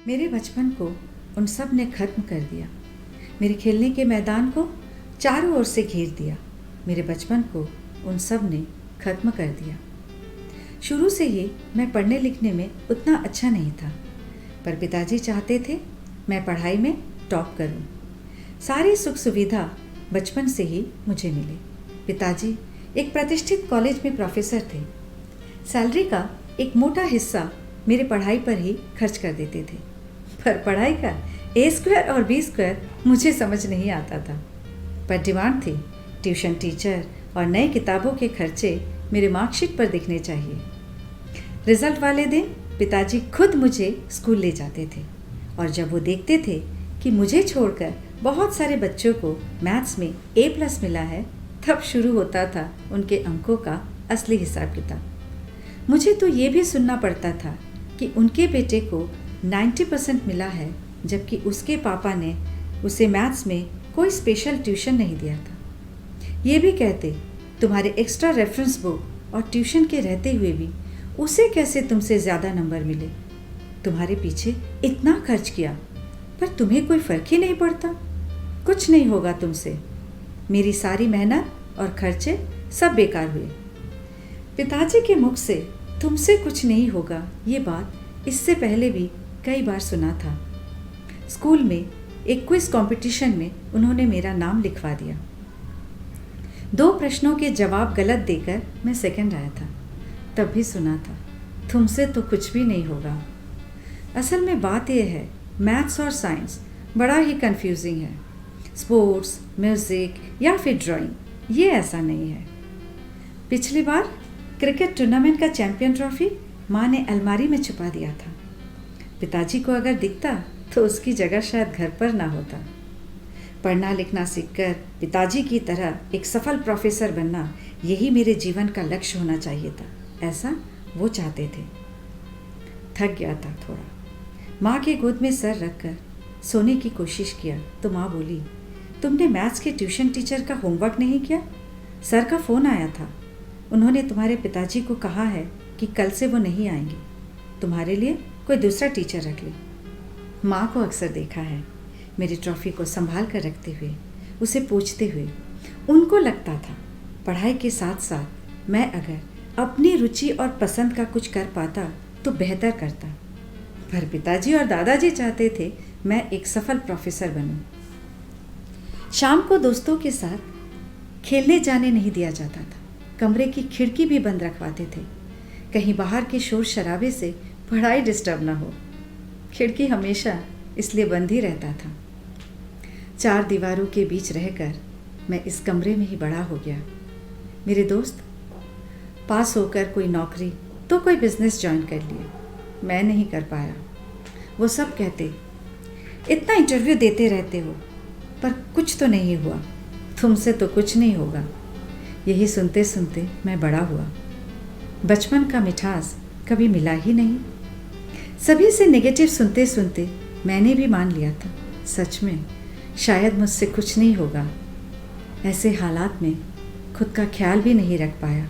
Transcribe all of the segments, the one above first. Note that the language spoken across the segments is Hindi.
मेरे बचपन को उन सब ने ख़त्म कर दिया। मेरे खेलने के मैदान को चारों ओर से घेर दिया। मेरे बचपन को उन सब ने ख़त्म कर दिया। शुरू से ही मैं पढ़ने लिखने में उतना अच्छा नहीं था, पर पिताजी चाहते थे मैं पढ़ाई में टॉप करूं। सारी सुख सुविधा बचपन से ही मुझे मिले। पिताजी एक प्रतिष्ठित कॉलेज में प्रोफेसर थे। सैलरी का एक मोटा हिस्सा मेरे पढ़ाई पर ही खर्च कर देते थे, पर पढ़ाई का A² और B² मुझे समझ नहीं आता था। पर डिमांड थी ट्यूशन टीचर और नई किताबों के खर्चे मेरे मार्कशीट पर दिखने चाहिए। रिजल्ट वाले दिन पिताजी खुद मुझे स्कूल ले जाते थे, और जब वो देखते थे कि मुझे छोड़कर बहुत सारे बच्चों को मैथ्स में A+ मिला है, तब शुरू होता था उनके अंकों का असली हिसाब किताब। मुझे तो ये भी सुनना पड़ता था कि उनके बेटे को 90% मिला है, जबकि उसके पापा ने उसे मैथ्स में कोई स्पेशल ट्यूशन नहीं दिया था। ये भी कहते तुम्हारे एक्स्ट्रा रेफरेंस बुक और ट्यूशन के रहते हुए भी उसे कैसे तुमसे ज़्यादा नंबर मिले। तुम्हारे पीछे इतना खर्च किया, पर तुम्हें कोई फ़र्क ही नहीं पड़ता। कुछ नहीं होगा तुमसे। मेरी सारी मेहनत और खर्चे सब बेकार हुए। पिताजी के मुख से तुमसे कुछ नहीं होगा, ये बात इससे पहले भी कई बार सुना था। स्कूल में एक क्विज कंपटीशन में उन्होंने मेरा नाम लिखवा दिया। 2 प्रश्नों के जवाब गलत देकर मैं सेकंड आया था। तब भी सुना था तुमसे तो कुछ भी नहीं होगा। असल में बात यह है, मैथ्स और साइंस बड़ा ही कंफ्यूजिंग है। स्पोर्ट्स, म्यूज़िक या फिर ड्राइंग, ये ऐसा नहीं है। पिछली बार क्रिकेट टूर्नामेंट का चैंपियन ट्रॉफी माँ ने अलमारी में छुपा दिया था। पिताजी को अगर दिखता तो उसकी जगह शायद घर पर ना होता। पढ़ना लिखना सीखकर पिताजी की तरह एक सफल प्रोफेसर बनना, यही मेरे जीवन का लक्ष्य होना चाहिए था, ऐसा वो चाहते थे। थक गया था थोड़ा। माँ के गोद में सर रखकर सोने की कोशिश किया तो माँ बोली, तुमने मैथ्स के ट्यूशन टीचर का होमवर्क नहीं किया? सर का फ़ोन आया था। उन्होंने तुम्हारे पिताजी को कहा है कि कल से वो नहीं आएंगे। तुम्हारे लिए कोई दूसरा टीचर रख ले। माँ को अक्सर देखा है मेरी ट्रॉफ़ी को संभाल कर रखते हुए, उसे पूछते हुए। उनको लगता था पढ़ाई के साथ साथ मैं अगर अपनी रुचि और पसंद का कुछ कर पाता तो बेहतर करता। पर पिताजी और दादाजी चाहते थे मैं एक सफल प्रोफेसर बनूं। शाम को दोस्तों के साथ खेलने जाने नहीं दिया जाता था। कमरे की खिड़की भी बंद रखवाते थे, कहीं बाहर के शोर शराबे से पढ़ाई डिस्टर्ब ना हो। खिड़की हमेशा इसलिए बंद ही रहता था। 4 दीवारों के बीच रहकर मैं इस कमरे में ही बड़ा हो गया। मेरे दोस्त पास होकर कोई नौकरी तो कोई बिजनेस ज्वाइन कर लिए, मैं नहीं कर पाया। वो सब कहते इतना इंटरव्यू देते रहते हो, पर कुछ तो नहीं हुआ, तुमसे तो कुछ नहीं होगा। यही सुनते सुनते मैं बड़ा हुआ। बचपन का मिठास कभी मिला ही नहीं। सभी से नेगेटिव सुनते सुनते मैंने भी मान लिया था, सच में शायद मुझसे कुछ नहीं होगा। ऐसे हालात में खुद का ख्याल भी नहीं रख पाया।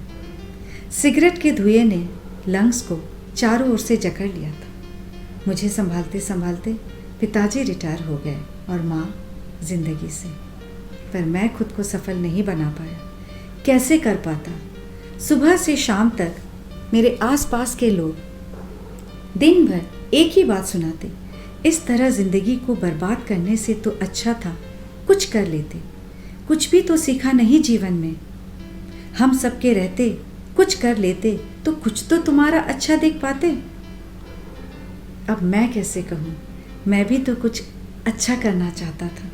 सिगरेट के धुएं ने लंग्स को चारों ओर से जकड़ लिया था। मुझे संभालते संभालते पिताजी रिटायर हो गए और माँ जिंदगी से। पर मैं खुद को सफल नहीं बना पाया। कैसे कर पाता? सुबह से शाम तक मेरे आसपास के लोग दिन भर एक ही बात सुनाते, इस तरह ज़िंदगी को बर्बाद करने से तो अच्छा था कुछ कर लेते। कुछ भी तो सीखा नहीं जीवन में। हम सबके रहते कुछ कर लेते तो कुछ तो तुम्हारा अच्छा देख पाते। अब मैं कैसे कहूँ, मैं भी तो कुछ अच्छा करना चाहता था।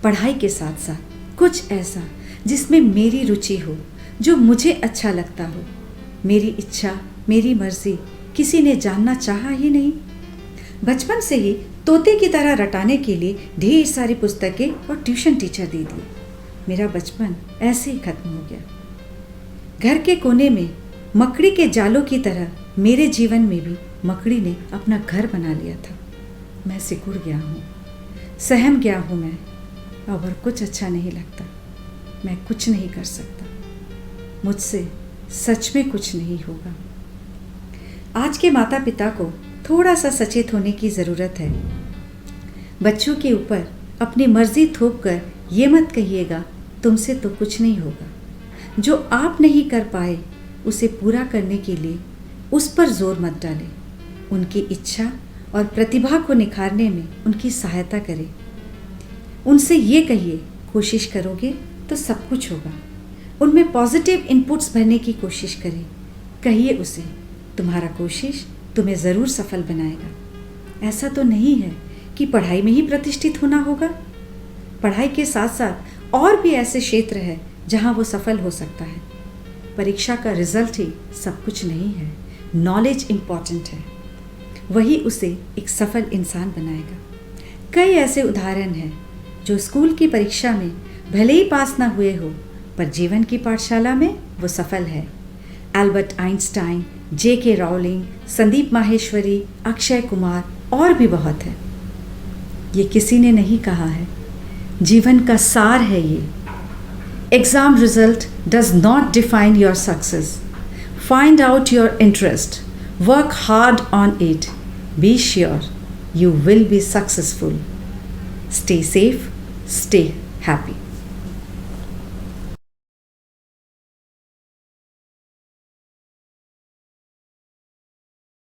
पढ़ाई के साथ साथ कुछ ऐसा जिसमें मेरी रुचि हो, जो मुझे अच्छा लगता हो। मेरी इच्छा, मेरी मर्जी किसी ने जानना चाहा ही नहीं। बचपन से ही तोते की तरह रटाने के लिए ढेर सारी पुस्तकें और ट्यूशन टीचर दे दिए। मेरा बचपन ऐसे ही खत्म हो गया। घर के कोने में मकड़ी के जालों की तरह मेरे जीवन में भी मकड़ी ने अपना घर बना लिया था। मैं सिकुड़ गया हूँ, सहम गया हूँ मैं। अब और कुछ अच्छा नहीं लगता। मैं कुछ नहीं कर सकता। मुझसे सच में कुछ नहीं होगा। आज के माता पिता को थोड़ा सा सचेत होने की ज़रूरत है। बच्चों के ऊपर अपनी मर्जी थोप कर ये मत कहिएगा तुमसे तो कुछ नहीं होगा। जो आप नहीं कर पाए उसे पूरा करने के लिए उस पर जोर मत डालें। उनकी इच्छा और प्रतिभा को निखारने में उनकी सहायता करें। उनसे ये कहिए कोशिश करोगे तो सब कुछ होगा। उनमें पॉजिटिव इनपुट्स भरने की कोशिश करें। कहिए उसे तुम्हारा कोशिश तुम्हें ज़रूर सफल बनाएगा। ऐसा तो नहीं है कि पढ़ाई में ही प्रतिष्ठित होना होगा। पढ़ाई के साथ साथ और भी ऐसे क्षेत्र हैं जहां वो सफल हो सकता है। परीक्षा का रिजल्ट ही सब कुछ नहीं है। नॉलेज इम्पॉर्टेंट है, वही उसे एक सफल इंसान बनाएगा। कई ऐसे उदाहरण हैं जो स्कूल की परीक्षा में भले ही पास ना हुए हो पर जीवन की पाठशाला में वो सफल है। Albert Einstein, J.K. Rowling, Sandeep Maheshwari, Akshay Kumar और भी बहुत है। ये किसी ने नहीं कहा है, जीवन का सार है ये। Exam result does not define your success. Find out your interest, work hard on it, be sure you will be successful. Stay safe, stay happy.